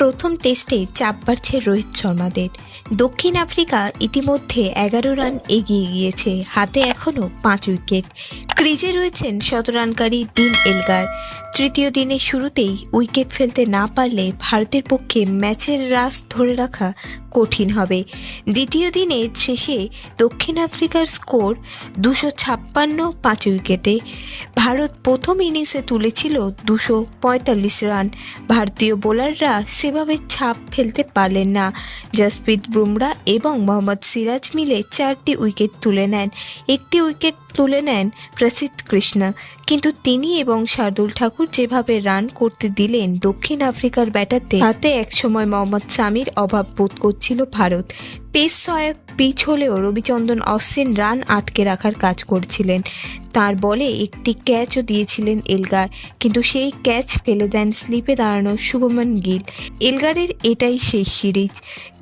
প্রথম টেস্টে চাপ বাড়ছে রোহিত শর্মাদের। দক্ষিণ আফ্রিকা ইতিমধ্যে 11 রান এগিয়ে গিয়েছে, হাতে এখনও 5 উইকেট। ক্রিজে রয়েছেন শতরানকারী ডিন এলগার। তৃতীয় দিনের শুরুতেই উইকেট ফেলতে না পারলে ভারতের পক্ষে ম্যাচের রাশ ধরে রাখা কঠিন হবে। দ্বিতীয় দিনের শেষে দক্ষিণ আফ্রিকার স্কোর 256, 5 উইকেটে। ভারত প্রথম ইনিংসে তুলেছিল 245 রান। ভারতীয় বোলাররা সেভাবে ছাপ ফেলতে পারলেন না। জসপ্রীত বুমরা এবং মোহাম্মদ সিরাজ মিলে 4টি উইকেট তুলে নেন। একটি উইকেট তুলে নেন প্রসিদ্ধ কৃষ্ণা, কিন্তু তিনি এবং শার্দুল ঠাকুর যেভাবে রান করতে দিলেন দক্ষিণ আফ্রিকার ব্যাটারদের, তাতে একসময় মোহাম্মদ শামির অভাব বোধ করছিল ভারত। পেস সহায়ক পিচ হলেও রবিচন্দ্রন অশ্বিন রান আটকে রাখার কাজ করছিলেন। তার বলে একটি ক্যাচও দিয়েছিলেন এলগার, কিন্তু সেই ক্যাচ ফেলে দেন স্লিপে দাঁড়ানো শুভমন গিল। এলগারের এটাই শেষ সিরিজ।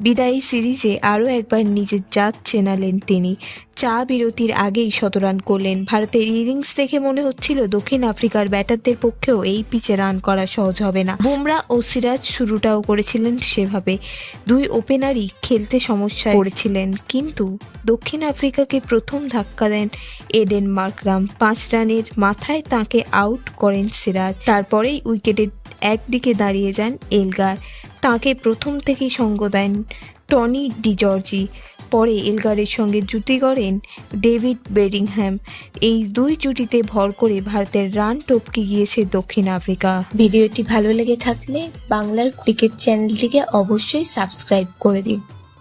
বিদায়ী সিরিজে আরও একবার নিজের জাত চেনালেন তিনি। চা বিরতির আগেই শতরান করলেন। ভারতের ইনিংস দেখে মনে হচ্ছিল দক্ষিণ আফ্রিকার ব্যাটারদের পক্ষেও এই পিচে রান করা সহজ হবে না। বুমরা ও সিরাজ শুরুটাও করেছিলেন সেভাবে। দুই ওপেনারই খেলতে সমস্যায় পড়েছিলেন, কিন্তু দক্ষিণ আফ্রিকাকে প্রথম ধাক্কা দেন এডেন মার্করাম। 5 রানের মাথায় তাঁকে আউট করেন সিরাজ। তারপরেই উইকেটের একদিকে দাঁড়িয়ে যান এলগার। তাঁকে প্রথম থেকেই সঙ্গ দেন টনি ডিজর্জি। পরে এলগারের সঙ্গে জুটি গড়েন ডেভিড বেডিংহ্যাম। এই দুই জুটিতে ভর করে ভারতের রান টপকে গিয়েছে দক্ষিণ আফ্রিকা। ভিডিওটি ভালো লেগে থাকলে বাংলার ক্রিকেট চ্যানেলটিকে অবশ্যই সাবস্ক্রাইব করে দিন।